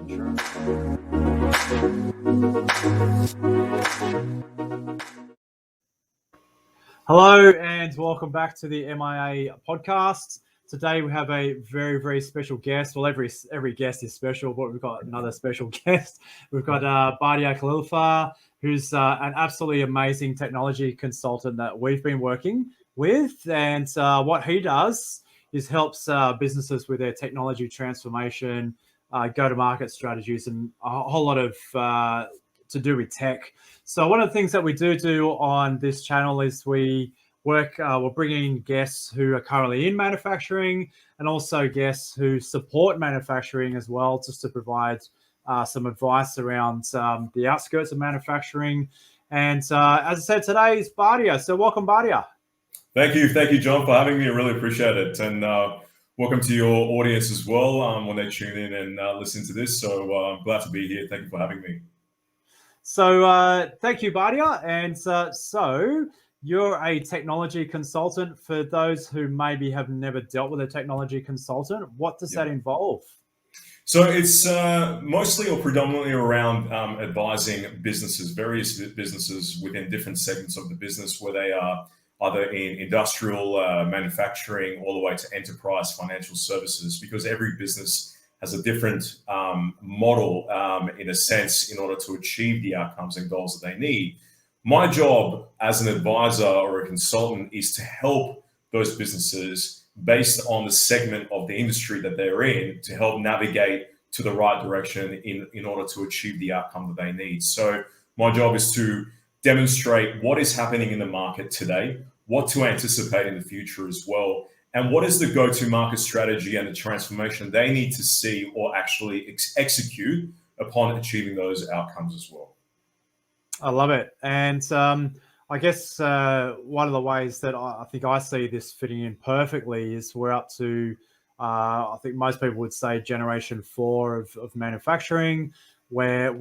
Sure. Hello and welcome back to the MIA podcast. Today we have a very, very special guest. Well, every guest is special, but we've got another special guest. We've got Bardia Khalilifar, who's an absolutely amazing technology consultant that we've been working with. And what he does is helps businesses with their technology transformation, go-to-market strategies, and a whole lot of to do with tech. So one of the things that we do on this channel is we're bringing guests who are currently in manufacturing and also guests who support manufacturing as well, just to provide some advice around the outskirts of manufacturing. And as I said, today is Bardia. So welcome, Bardia. Thank you, John, for having me. I really appreciate it. And welcome to your audience as well when they tune in and listen to this. So I'm glad to be here. Thank you for having me. So thank you, Bardia. And so you're a technology consultant. For those who maybe have never dealt with a technology consultant, what does that involve? So it's mostly or predominantly around advising businesses, various businesses within different segments of the business, where they are either in industrial manufacturing all the way to enterprise financial services, because every business has a different model in a sense in order to achieve the outcomes and goals that they need. My job as an advisor or a consultant is to help those businesses based on the segment of the industry that they're in to help navigate to the right direction in order to achieve the outcome that they need. So my job is to demonstrate what is happening in the market today, what to anticipate in the future as well, and what is the go-to-market strategy and the transformation they need to see or actually execute upon achieving those outcomes as well. I love it. And I guess one of the ways that I think I see this fitting in perfectly is we're up to, I think most people would say, generation 4 of manufacturing, where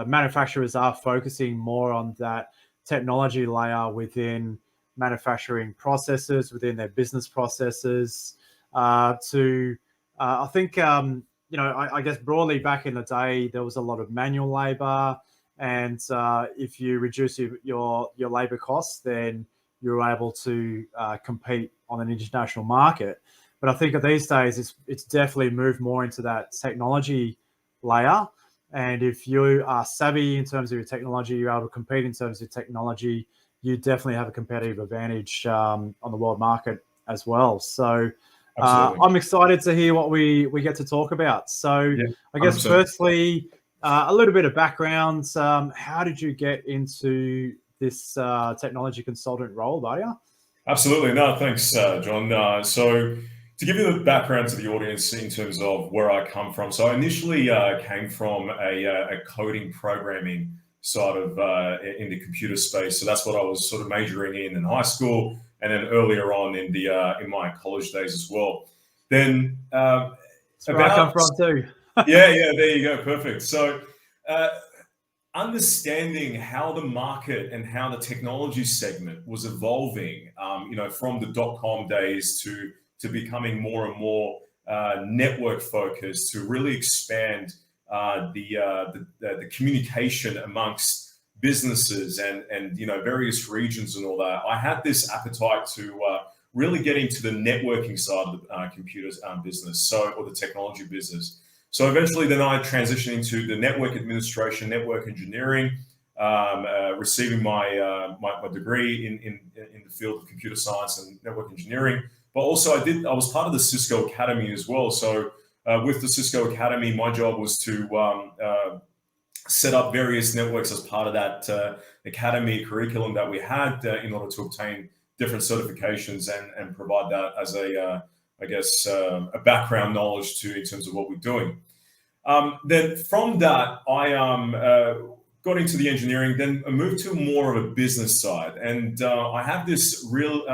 manufacturers are focusing more on that technology layer within manufacturing processes, within their business processes. I think, I guess broadly back in the day, there was a lot of manual labor. And if you reduce your labor costs, then you're able to compete on an international market. But I think these days, it's definitely moved more into that technology layer. And if you are savvy in terms of your technology, you're able to compete in terms of technology, you definitely have a competitive advantage on the world market as well. So I'm excited to hear what we get to talk about. So I guess 100%. Firstly, a little bit of background. How did you get into this technology consultant role, Bardia? Absolutely. No, thanks, John. So to give you the background to the audience in terms of where I come from. So I initially came from a coding programming side of in the computer space. So that's what I was sort of majoring in high school, and then earlier on in my college days as well. Then that's where I come from too. yeah, there you go. Perfect. So understanding how the market and how the technology segment was evolving, from the .com days to becoming more and more network focused, to really expand the communication amongst businesses and various regions and all that. I had this appetite to really get into the networking side of the computers business, or the technology business. So eventually then I transitioned into the network administration, network engineering, receiving my degree in the field of computer science and network engineering. But also I was part of the CISCO Academy as well. So with the CISCO Academy, my job was to set up various networks as part of that academy curriculum that we had in order to obtain different certifications and provide that as a background knowledge in terms of what we're doing. Then from that, I got into the engineering, then I moved to more of a business side. And I have this real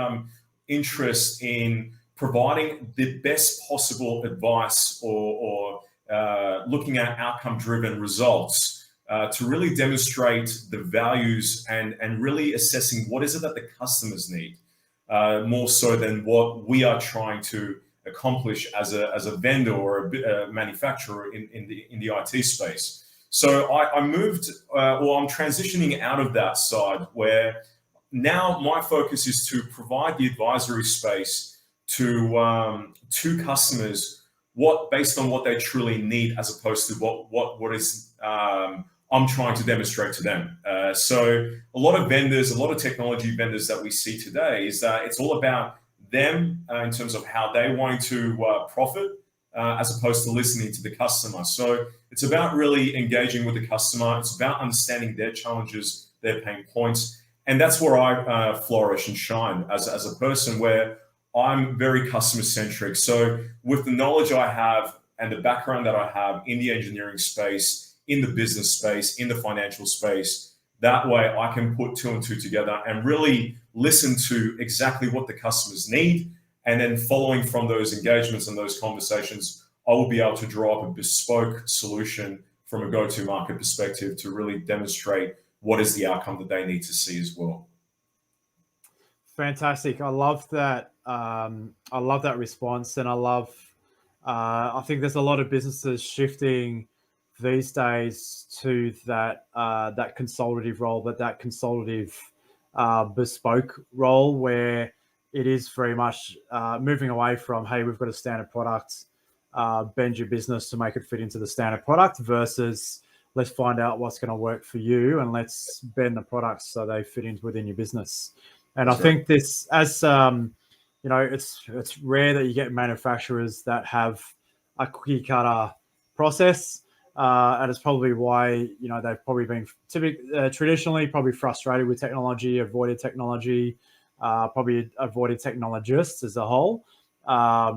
interest in providing the best possible advice or looking at outcome-driven results to really demonstrate the values and really assessing what is it that the customers need, more so than what we are trying to accomplish as a vendor or a manufacturer in the IT space. So I moved, or I'm transitioning out of that side, where now my focus is to provide the advisory space to customers, based on what they truly need, as opposed to what is I'm trying to demonstrate to them. So a lot of vendors, a lot of technology vendors that we see today, is that it's all about them in terms of how they want to profit, as opposed to listening to the customer. So it's about really engaging with the customer. It's about understanding their challenges, their pain points. And that's where I flourish and shine as a person, where I'm very customer centric. So with the knowledge I have and the background that I have in the engineering space, in the business space, in the financial space, that way I can put two and two together and really listen to exactly what the customers need. And then following from those engagements and those conversations, I will be able to draw up a bespoke solution from a go-to market perspective to really demonstrate what is the outcome that they need to see as well. Fantastic. I love that. I love that response, and I love. I think there's a lot of businesses shifting these days to that consultative role, that consultative bespoke role, where it is very much moving away from, hey, we've got a standard product, bend your business to make it fit into the standard product, versus let's find out what's going to work for you and let's bend the products so they fit in within your business. And That's I think this, as it's rare that you get manufacturers that have a cookie cutter process, and it's probably why they've probably been traditionally probably frustrated with technology, avoided technology, probably avoided technologists as a whole,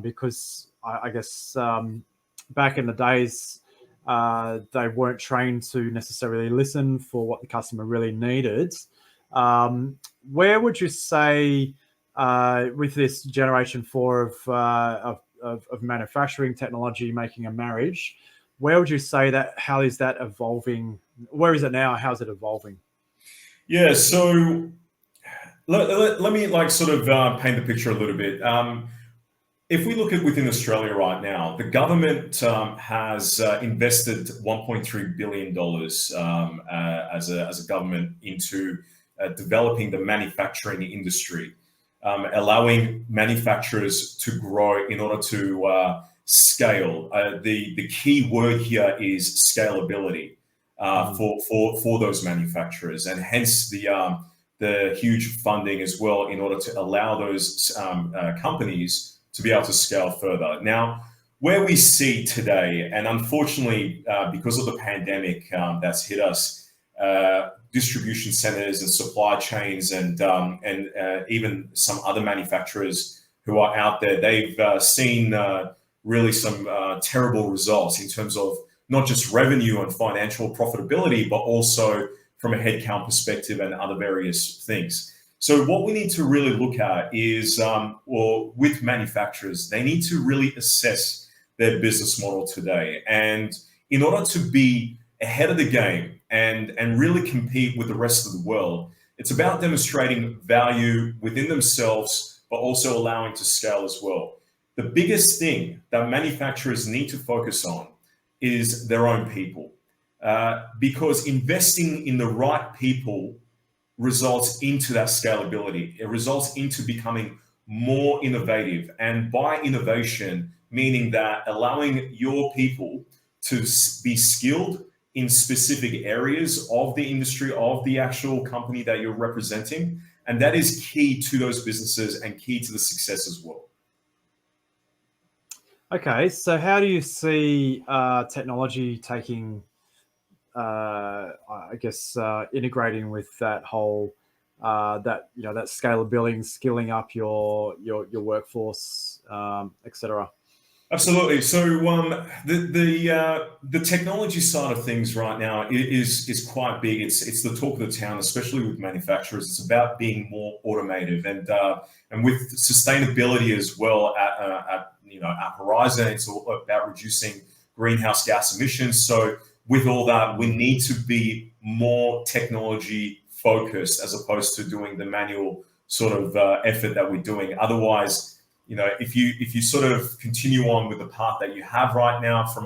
because I guess back in the days they weren't trained to necessarily listen for what the customer really needed. Where would you say, with this generation 4 of manufacturing technology making a marriage, where would you say that, how is that evolving? Where is it now? How's it evolving? Yeah, so let me sort of paint the picture a little bit. If we look at within Australia right now, the government has invested $1.3 billion as a government into developing the manufacturing industry, allowing manufacturers to grow in order to scale. The key word here is scalability for those manufacturers, and hence the huge funding as well, in order to allow those companies to be able to scale further. Now, where we see today, and unfortunately because of the pandemic that's hit us, distribution centers and supply chains and even some other manufacturers who are out there, they've seen really some terrible results in terms of not just revenue and financial profitability, but also from a headcount perspective and other various things. So what we need to really look at is, with manufacturers, they need to really assess their business model today. And in order to be ahead of the game and really compete with the rest of the world, it's about demonstrating value within themselves, but also allowing to scale as well. The biggest thing that manufacturers need to focus on is their own people, because investing in the right people results into that scalability. It results into becoming more innovative. And by innovation, meaning that allowing your people to be skilled in specific areas of the industry, of the actual company that you're representing. And that is key to those businesses and key to the success as well. Okay, so how do you see technology taking, I guess, integrating with that whole that scalability, skilling up your workforce, etc.? Absolutely. So the technology side of things right now is quite big. It's the talk of the town, especially with manufacturers. It's about being more automated and with sustainability as well at Horizon. It's all about reducing greenhouse gas emissions. So with all that, we need to be more technology focused as opposed to doing the manual sort of effort that we're doing. Otherwise, if you sort of continue on with the path that you have right now from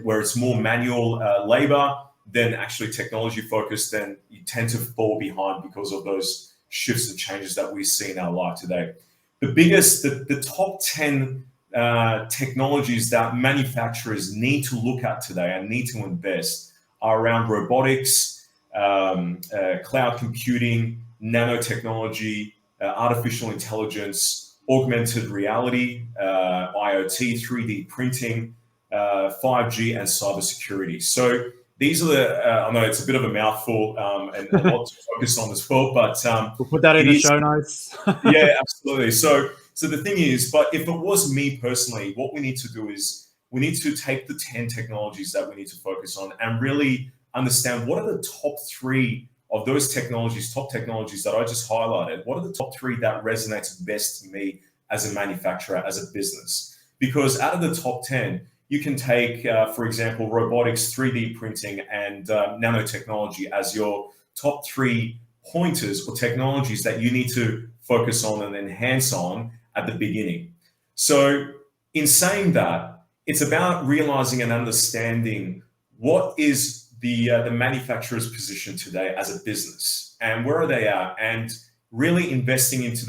where it's more manual labor than actually technology focused, then you tend to fall behind because of those shifts and changes that we see in our life today. The top 10 technologies that manufacturers need to look at today and need to invest are around robotics, cloud computing, nanotechnology, artificial intelligence, augmented reality, IoT, 3D printing, 5G, and cybersecurity. So these are I know it's a bit of a mouthful and a lot to focus on as well, but we'll put that in the show notes. Yeah, absolutely. So the thing is, but if it was me personally, what we need to do is we need to take the 10 technologies that we need to focus on and really understand what are the top 3 of those technologies, top technologies that I just highlighted. What are the top 3 that resonates best to me as a manufacturer, as a business? Because out of the top 10, you can take, for example, robotics, 3D printing, and nanotechnology as your top 3 pointers or technologies that you need to focus on and enhance on at the beginning. So in saying that, it's about realizing and understanding what is the manufacturer's position today as a business and where are they at, and really investing into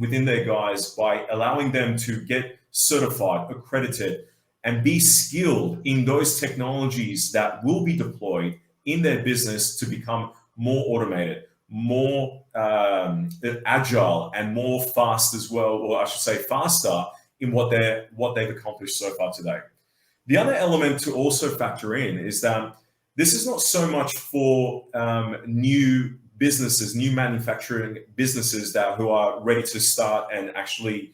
within their guys by allowing them to get certified, accredited, and be skilled in those technologies that will be deployed in their business to become more automated, more agile, and more fast as well, or I should say faster in what they've accomplished so far today. The other element to also factor in is that this is not so much for new businesses, new manufacturing businesses who are ready to start and actually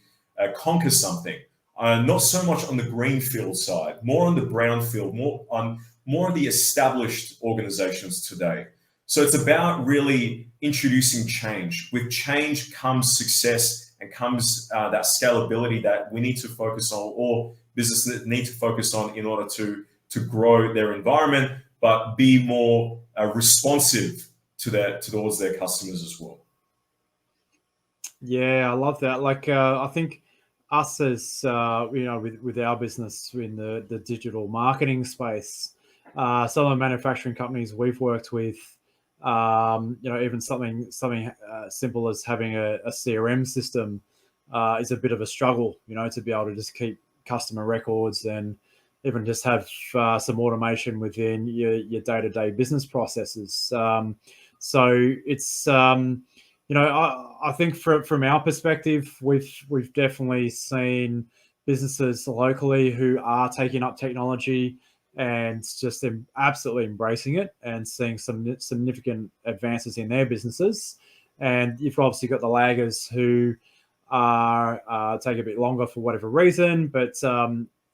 conquer something. Not so much on the greenfield side, more on the brownfield, more on the established organizations today. So it's about really introducing change. With change comes success and comes that scalability that we need to focus on, or businesses need to focus on in order to grow their environment, but be more responsive towards their customers as well. Yeah, I love that. Like, I think us as with our business in the digital marketing space, some of the manufacturing companies we've worked with, even something simple as having a CRM system is a bit of a struggle, to be able to just keep customer records and even just have some automation within your day-to-day business processes. So it's I think from our perspective, we've definitely seen businesses locally who are taking up technology and just absolutely embracing it and seeing some significant advances in their businesses. And you've obviously got the laggers who are take a bit longer for whatever reason. But I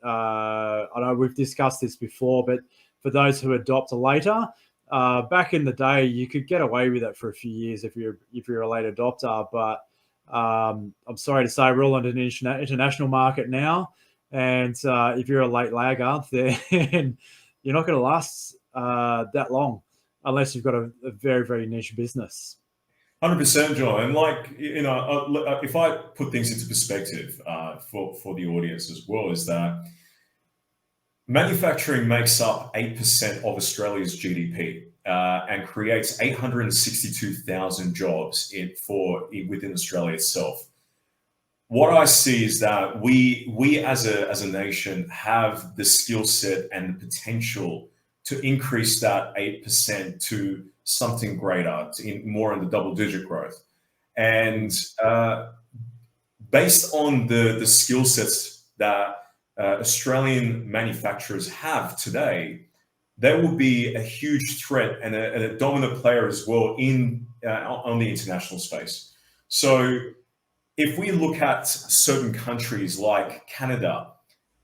know we've discussed this before, but for those who adopt later, back in the day, you could get away with it for a few years if you're a late adopter. But I'm sorry to say, we're all in an international market now, and if you're a late lagger, then you're not going to last that long unless you've got a very, very niche business. 100%, John. And if I put things into perspective for the audience as well, is that manufacturing makes up 8% of Australia's GDP and creates 862,000 jobs within Australia itself. What I see is that we as a nation have the skill set and the potential to increase that 8% to something greater, more in the double-digit growth. And based on the skill sets that Australian manufacturers have today, they will be a huge threat and a dominant player as well on the international space. So if we look at certain countries like Canada,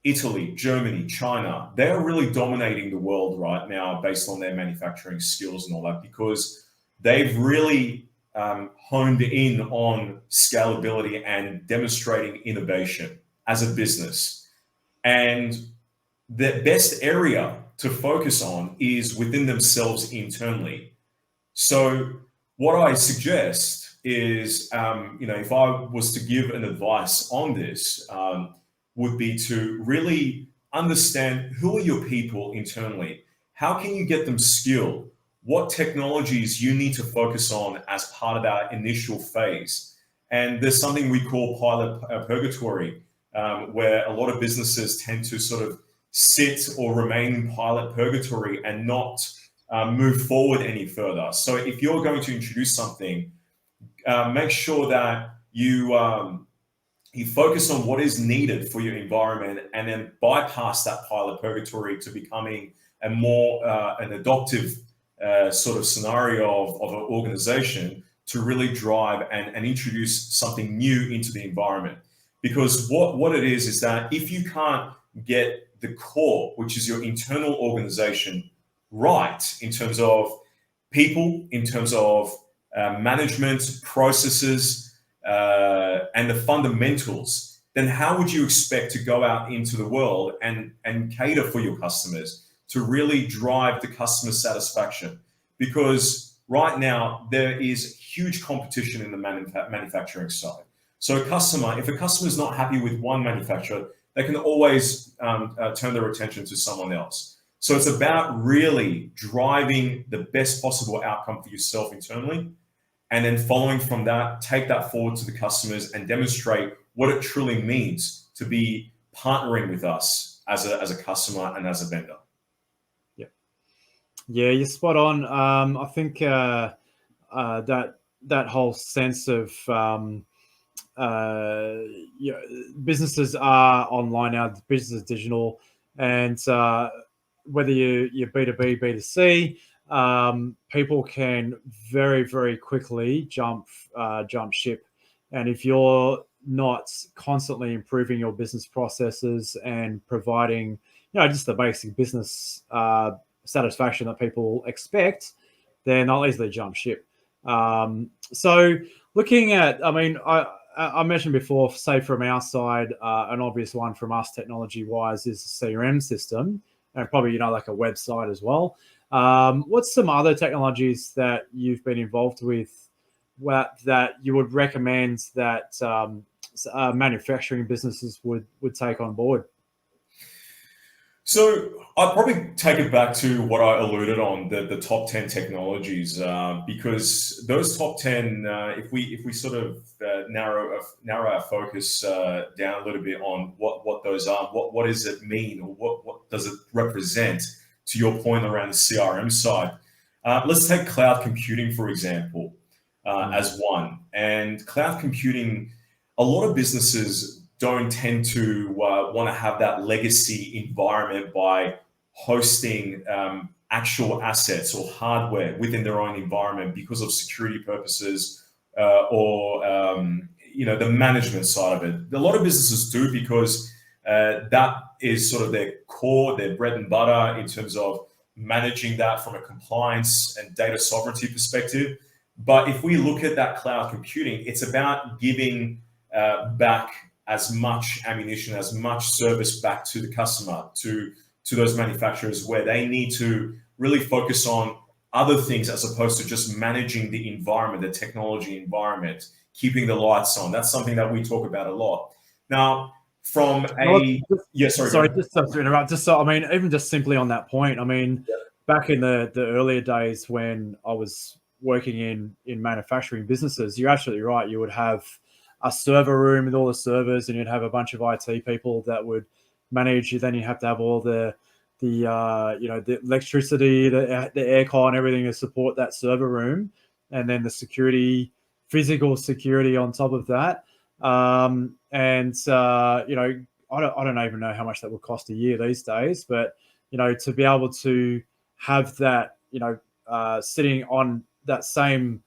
Italy, Germany, China, they're really dominating the world right now based on their manufacturing skills and all that, because they've really honed in on scalability and demonstrating innovation as a business. And the best area to focus on is within themselves internally. So what I suggest is, if I was to give an advice on this, would be to really understand who are your people internally. How can you get them skilled? What technologies you need to focus on as part of that initial phase? And there's something we call pilot purgatory, where a lot of businesses tend to sort of sit or remain in pilot purgatory and not move forward any further. So if you're going to introduce something, make sure that you focus on what is needed for your environment, and then bypass that pilot purgatory to becoming a more an adoptive sort of scenario of an organization to really drive and introduce something new into the environment. Because what it is that if you can't get the core, which is your internal organization, right, in terms of people, in terms of management processes, and the fundamentals, then how would you expect to go out into the world and cater for your customers to really drive the customer satisfaction? Because right now there is huge competition in the manufacturing side. So if a customer is not happy with one manufacturer, they can always turn their attention to someone else. So it's about really driving the best possible outcome for yourself internally, and then following from that, take that forward to the customers and demonstrate what it truly means to be partnering with us as a customer and as a vendor. Yeah, you're spot on. I think that whole sense of businesses are online now, business is digital, and whether you're B2B, B2C, people can very, very quickly jump ship. And if you're not constantly improving your business processes and providing, just the basic business satisfaction that people expect, then they'll easily jump ship. So looking at, I mentioned before, say from our side, an obvious one from us technology-wise is the CRM system, and probably, like a website as well. What's some other technologies that you've been involved with that you would recommend that manufacturing businesses would take on board? So I'd probably take it back to what I alluded on, the top 10 technologies, because those top 10, if we sort of narrow our focus down a little bit on what those are, what does it mean, or what does it represent, to your point around the CRM side. Let's take cloud computing, for example, as one. And cloud computing, a lot of businesses don't tend to want to have that legacy environment by hosting actual assets or hardware within their own environment because of security purposes or the management side of it. A lot of businesses do, because that is sort of their core, their bread and butter in terms of managing that from a compliance and data sovereignty perspective. But if we look at that cloud computing, it's about giving back as much ammunition, as much service back to the customer, to those manufacturers, where they need to really focus on other things as opposed to just managing the environment, the technology environment, keeping the lights on. That's something that we talk about a lot. Now, from a sorry, just to interrupt. Even just simply on that point, back in the earlier days when I was working in manufacturing businesses, you're absolutely right. You would have a server room with all the servers, and you'd have a bunch of IT people that would manage you. Then you have to have all the electricity, the aircon, everything to support that server room, and then the security, physical security on top of that. I don't even know how much that would cost a year these days, but to be able to have that, sitting on that same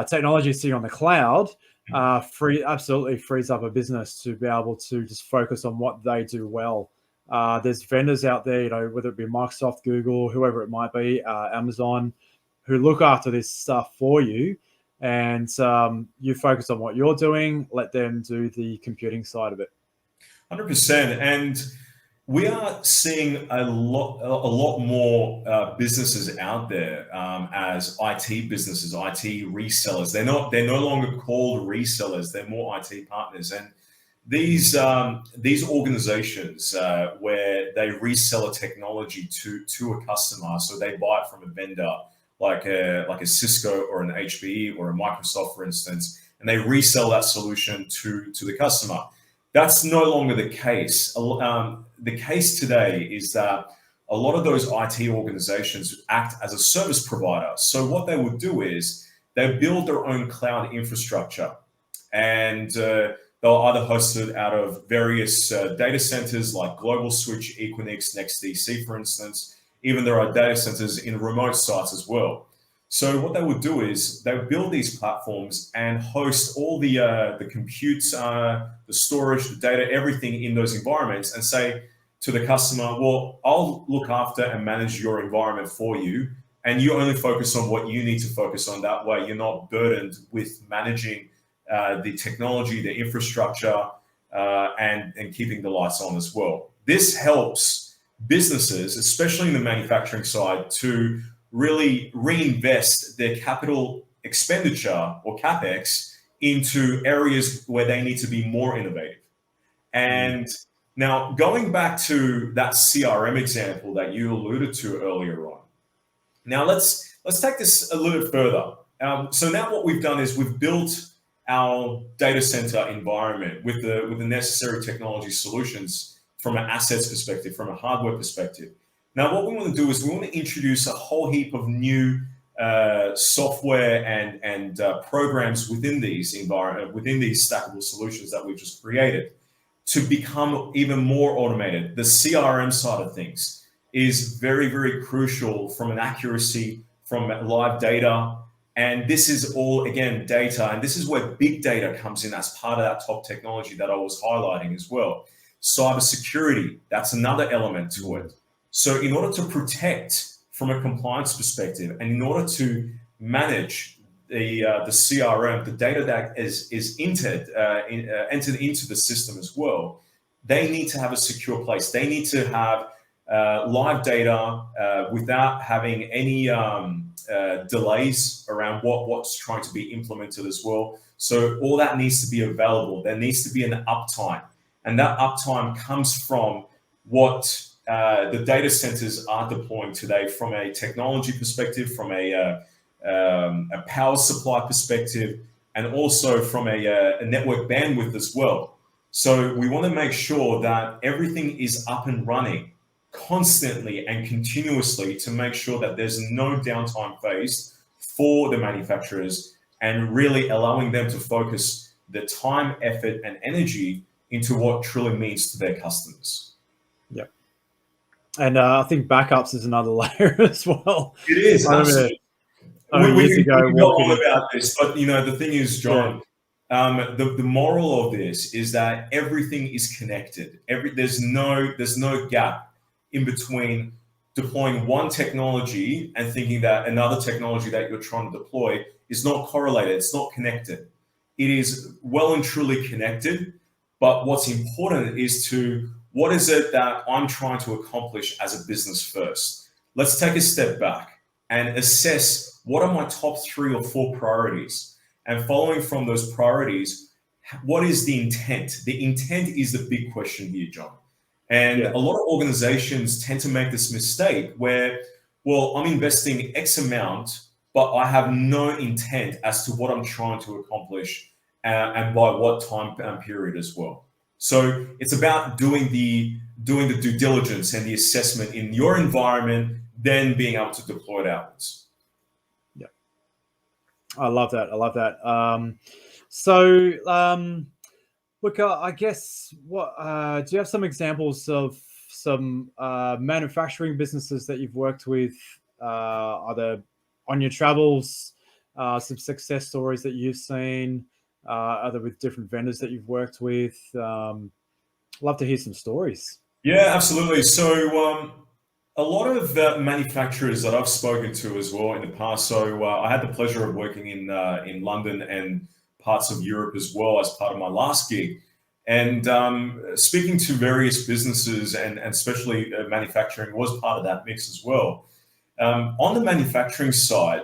technology sitting on the cloud, absolutely frees up a business to be able to just focus on what they do well. There's vendors out there, whether it be Microsoft, Google, whoever it might be, Amazon, who look after this stuff for you, and you focus on what you're doing, let them do the computing side of it. 100%. And we are seeing a lot more businesses out there as IT businesses, IT resellers. They're no longer called resellers. They're more IT partners. And these organizations where they resell a technology to a customer, so they buy it from a vendor like a Cisco or an HPE or a Microsoft, for instance, and they resell that solution to the customer. That's no longer the case. The case today is that a lot of those IT organizations act as a service provider. So what they would do is they build their own cloud infrastructure, and they'll either host it out of various data centers like Global Switch, Equinix, NextDC, for instance. Even there are data centers in remote sites as well. So what they would do is they would build these platforms and host all the compute, the storage, the data, everything in those environments, and say to the customer, well, I'll look after and manage your environment for you, and you only focus on what you need to focus on. That way you're not burdened with managing the technology, the infrastructure, and keeping the lights on as well. This helps businesses, especially in the manufacturing side, to really reinvest their capital expenditure or CapEx into areas where they need to be more innovative. And now going back to that CRM example that you alluded to earlier on, now let's take this a little bit further. So now what we've done is we've built our data center environment with the necessary technology solutions from an assets perspective, from a hardware perspective. Now, what we want to do is we want to introduce a whole heap of new software and programs within these stackable solutions that we've just created to become even more automated. The CRM side of things is very, very crucial from an accuracy, from live data. And this is all, again, data. And this is where big data comes in as part of that top technology that I was highlighting as well. Cybersecurity, that's another element to it. So in order to protect from a compliance perspective, and in order to manage the CRM, the data that is entered into the system as well, they need to have a secure place. They need to have live data without having any delays around what's trying to be implemented as well. So all that needs to be available. There needs to be an uptime, and that uptime comes from what the data centers are deploying today from a technology perspective, from a power supply perspective, and also from a network bandwidth as well. So we want to make sure that everything is up and running constantly and continuously to make sure that there's no downtime phase for the manufacturers, and really allowing them to focus the time, effort, and energy into what truly means to their customers. Yep. And I think backups is another layer as well. It is, absolutely. We can go on about this, but the thing is, John, the moral of this is that everything is connected. There's no gap in between deploying one technology and thinking that another technology that you're trying to deploy is not correlated, it's not connected. It is well and truly connected, but what's important is what is it that I'm trying to accomplish as a business first? Let's take a step back and assess what are my top 3 or 4 priorities. And following from those priorities, what is the intent? The intent is the big question here, John. And a lot of organizations tend to make this mistake where, well, I'm investing X amount, but I have no intent as to what I'm trying to accomplish and by what time period as well. So it's about doing the due diligence and the assessment in your environment, then being able to deploy it outwards. Yeah, I love that. Look, I guess do you have some examples of some manufacturing businesses that you've worked with, either on your travels, some success stories that you've seen, either with different vendors that you've worked with? Love to hear some stories. Yeah, absolutely. So a lot of manufacturers that I've spoken to as well in the past. So I had the pleasure of working in London and parts of Europe as well as part of my last gig. And speaking to various businesses and especially manufacturing was part of that mix as well. On the manufacturing side,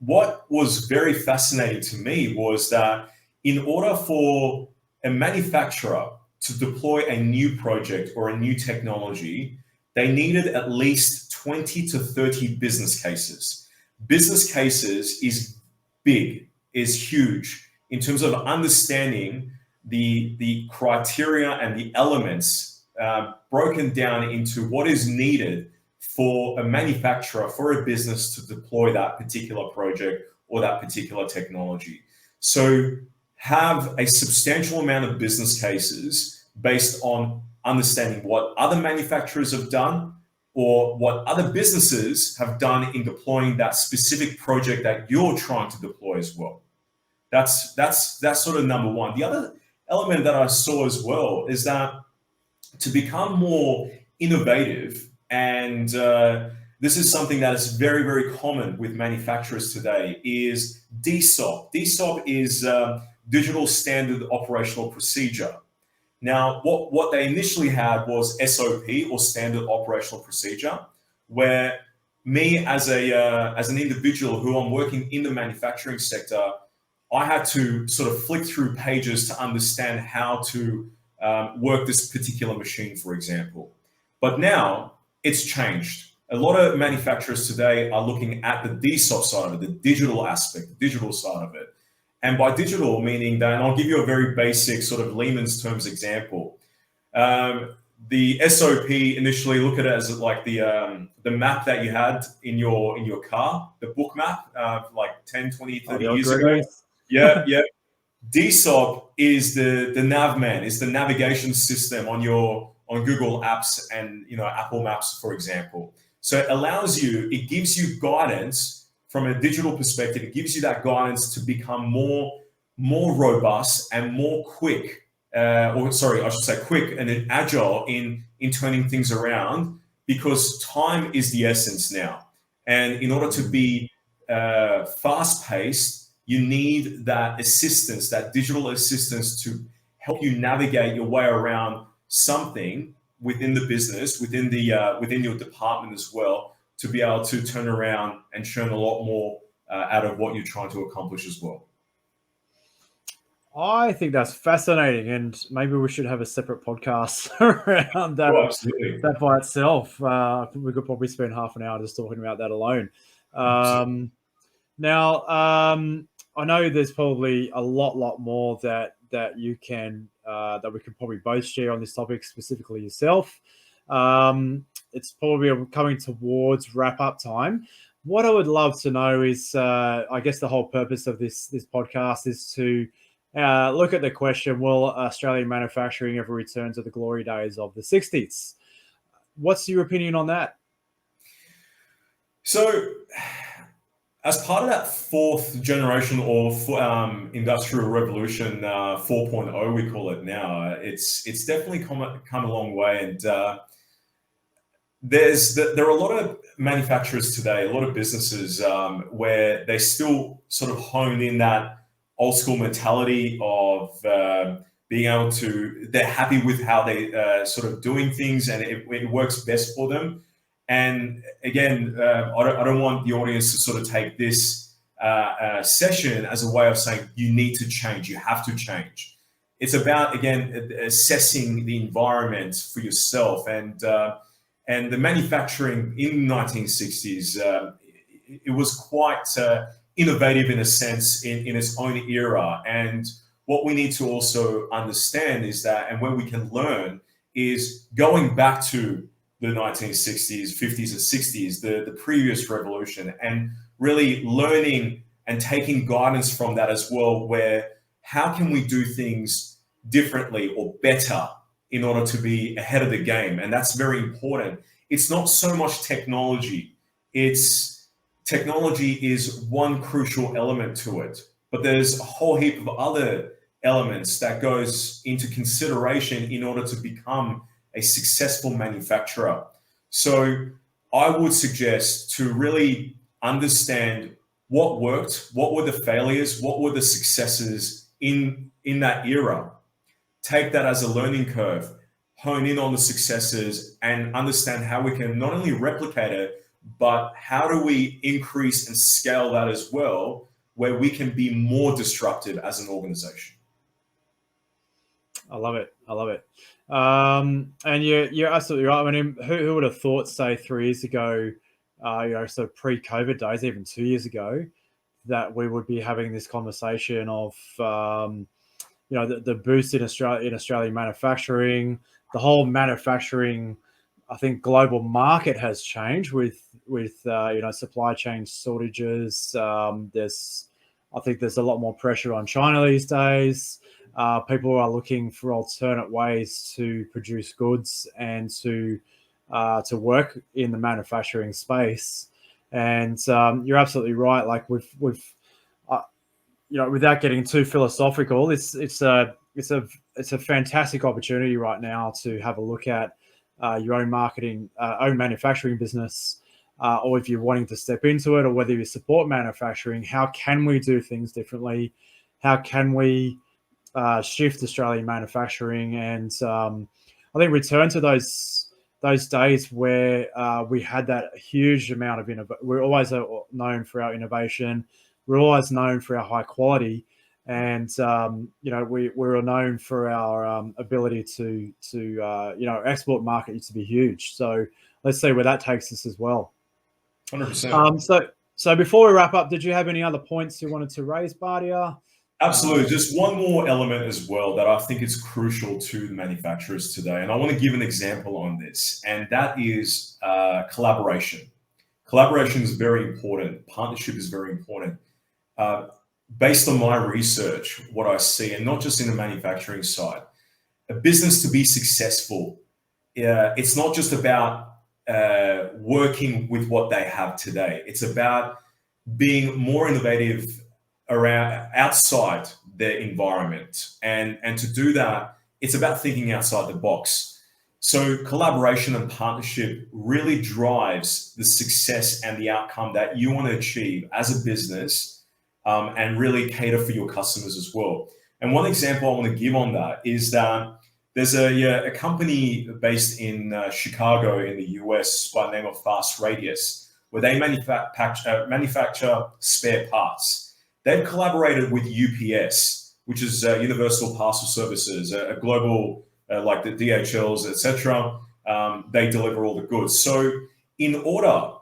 what was very fascinating to me was that in order for a manufacturer to deploy a new project or a new technology, they needed at least 20 to 30 business cases. Business cases is big, is huge in terms of understanding the criteria and the elements broken down into what is needed for a manufacturer, for a business to deploy that particular project or that particular technology. So have a substantial amount of business cases based on understanding what other manufacturers have done or what other businesses have done in deploying that specific project that you're trying to deploy as well. That's sort of number one. The other element that I saw as well is that to become more innovative, and this is something that is very, very common with manufacturers today, is DSOP. DSOP is Digital Standard Operational Procedure. Now, what they initially had was SOP, or Standard Operational Procedure, where me as an individual who I'm working in the manufacturing sector, I had to sort of flick through pages to understand how to work this particular machine, for example. But now it's changed. A lot of manufacturers today are looking at the DSOP side of it, the digital aspect, the digital side of it. And by digital, meaning that, and I'll give you a very basic sort of layman's terms example. The SOP, initially look at it as like the map that you had in your car, the book map, like 10, 20, 30 years ago. Yeah. DSOP is the nav man, is the navigation system on Google Apps and Apple Maps, for example. So it allows you, it gives you guidance from a digital perspective. It gives you that guidance to become more robust and more quick, quick and agile in turning things around, because time is the essence now. And in order to be fast-paced, you need that assistance, that digital assistance, to help you navigate your way around something within the business, within your department as well, to be able to turn around and churn a lot more out of what you're trying to accomplish as well. I think that's fascinating, and maybe we should have a separate podcast around that, that by itself. We could probably spend half an hour just talking about that alone. Now, I know there's probably a lot more that you can that we could probably both share on this topic, specifically yourself. It's probably coming towards wrap-up time. What I would love to know is, I guess the whole purpose of this podcast is to look at the question: will Australian manufacturing ever return to the glory days of the 60s? What's your opinion on that? So, as part of that fourth generation or industrial revolution 4.0, we call it now, it's definitely come a long way. And there are a lot of manufacturers today, a lot of businesses where they still sort of hone in that old school mentality of being able to, they're happy with how they sort of doing things, and it works best for them. And again, I don't want the audience to sort of take this session as a way of saying you need to change, you have to change. It's about, again, assessing the environment for yourself. And the manufacturing in the 1960s, it was quite innovative in a sense in its own era. And what we need to also understand is that, and where we can learn, is going back to the 1960s, 50s, and 60s, the previous revolution, and really learning and taking guidance from that as well, where how can we do things differently or better in order to be ahead of the game? And that's very important. It's not so much technology. Technology is one crucial element to it, but there's a whole heap of other elements that goes into consideration in order to become a successful manufacturer. So I would suggest to really understand what worked, what were the failures, what were the successes in that era, take that as a learning curve, hone in on the successes, and understand how we can not only replicate it, but how do we increase and scale that as well, where we can be more disruptive as an organization. I love it. I love it. And you're absolutely right. I mean, who would have thought, say, 3 years ago, sort of pre-COVID days, even 2 years ago, that we would be having this conversation of, the boost in Australian manufacturing, the whole manufacturing. I think global market has changed with supply chain shortages. I think there's a lot more pressure on China these days. People are looking for alternate ways to produce goods and to work in the manufacturing space. And you're absolutely right. Like we've without getting too philosophical, it's a fantastic opportunity right now to have a look at your own marketing, own manufacturing business, or if you're wanting to step into it, or whether you support manufacturing. How can we do things differently? How can we shift Australian manufacturing, and I think return to those days where we had that huge amount of innovation. We're always known for our innovation. We're always known for our high quality, and we're known for our ability to export market used to be huge. So let's see where that takes us as well. 100%. So before we wrap up, did you have any other points you wanted to raise, Bardia? Absolutely. Just one more element as well that I think is crucial to the manufacturers today. And I want to give an example on this, and that is collaboration. Collaboration is very important. Partnership is very important. Based on my research, what I see, and not just in the manufacturing side, a business to be successful, it's not just about working with what they have today. It's about being more innovative around outside their environment, and to do that, it's about thinking outside the box. So collaboration and partnership really drives the success and the outcome that you want to achieve as a business, and really cater for your customers as well. And one example I want to give on that is that there's a company based in Chicago in the US by the name of Flourished, where they manufacture spare parts. They've collaborated with UPS, which is Universal Parcel Services, a global, like the DHLs, etc. They deliver all the goods. So in order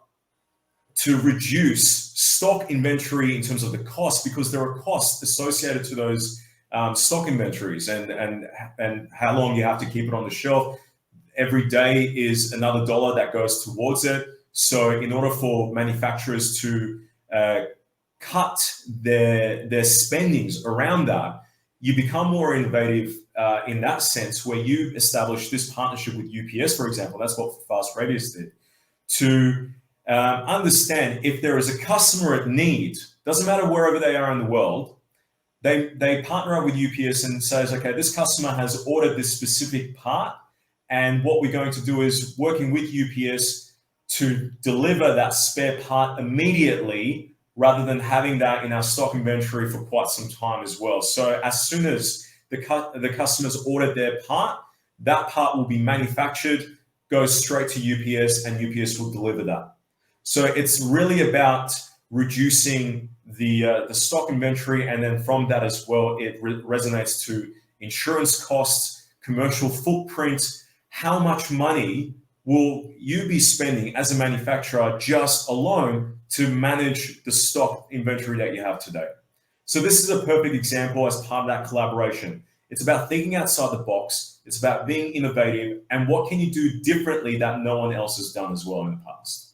to reduce stock inventory in terms of the cost, because there are costs associated to those stock inventories and how long you have to keep it on the shelf. Every day is another dollar that goes towards it. So in order for manufacturers to cut their spendings around that, you become more innovative in that sense, where you establish this partnership with UPS, for example. That's what Flourished did, to understand if there is a customer at need, doesn't matter wherever they are in the world, they partner up with UPS and says, okay, this customer has ordered this specific part, and what we're going to do is working with UPS to deliver that spare part immediately, rather than having that in our stock inventory for quite some time as well. So as soon as the customers ordered their part, that part will be manufactured, goes straight to UPS, and UPS will deliver that. So it's really about reducing the stock inventory, and then from that as well, it resonates to insurance costs, commercial footprint. How much money will you be spending as a manufacturer just alone to manage the stock inventory that you have today? So this is a perfect example as part of that collaboration. It's about thinking outside the box. It's about being innovative, and what can you do differently that no one else has done as well in the past.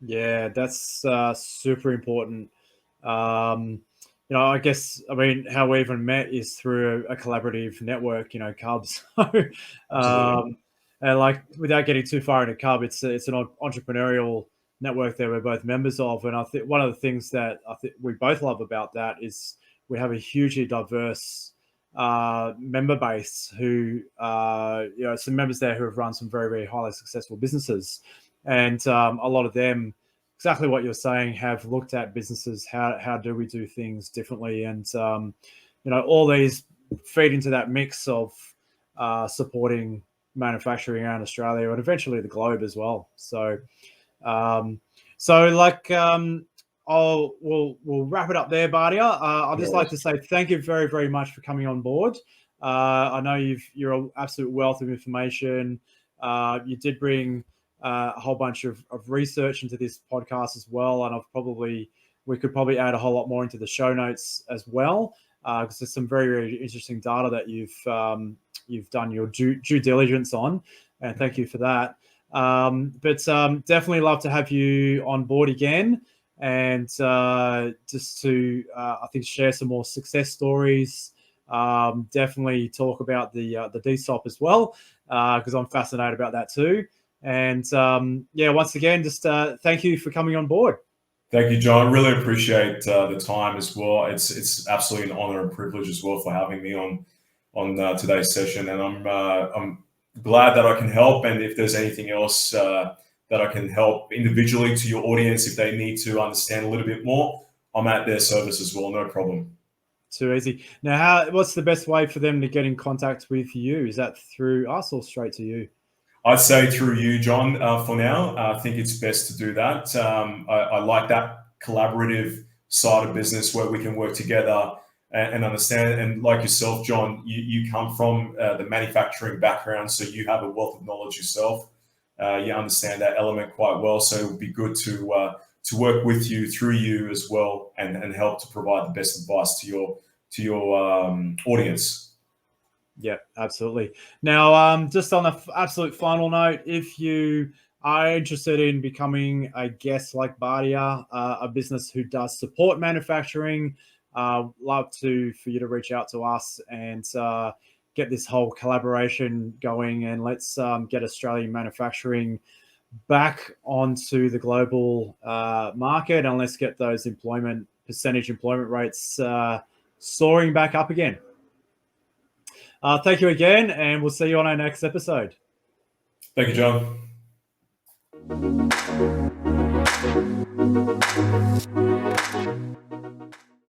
Yeah, that's super important. I guess, I mean, how we even met is through a collaborative network, Cubs. Absolutely. And like, without getting too far into Cub, it's an entrepreneurial network that we're both members of. And I think one of the things that I think we both love about that is we have a hugely diverse member base who, some members there who have run some very, very highly successful businesses. And a lot of them, exactly what you're saying, have looked at businesses. How do we do things differently? And all these feed into that mix of supporting manufacturing around Australia and eventually the globe as well. So, we'll wrap it up there, Bardia. I'd just like to say thank you very, very much for coming on board. I know you're an absolute wealth of information. You did bring a whole bunch of research into this podcast as well, and we could probably add a whole lot more into the show notes as well, because there's some very, very interesting data that you've done your due diligence on, and thank you for that. But definitely love to have you on board again, and just to I think share some more success stories. Definitely talk about the DSOP as well, because I'm fascinated about that too. And once again, just thank you for coming on board. Thank you, John. Really appreciate the time as well. It's absolutely an honor and privilege as well for having me on today's session, and I'm glad that I can help. And if there's anything else that I can help individually to your audience, if they need to understand a little bit more, I'm at their service as well. No problem. Too easy. Now, what's the best way for them to get in contact with you? Is that through us or straight to you? I'd say through you, John, for now. I think it's best to do that. I like that collaborative side of business where we can work together and understand. And like yourself, John, you come from the manufacturing background, so you have a wealth of knowledge yourself. You understand that element quite well. So it would be good to work with you, through you as well, and help to provide the best advice to your audience. Yeah, absolutely. Now, just on the absolute final note, if you are interested in becoming a guest like Bardia, a business who does support manufacturing, love for you to reach out to us and get this whole collaboration going, and let's get Australian manufacturing back onto the global market, and let's get those percentage employment rates soaring back up again. Thank you again, and we'll see you on our next episode. Thank you, John.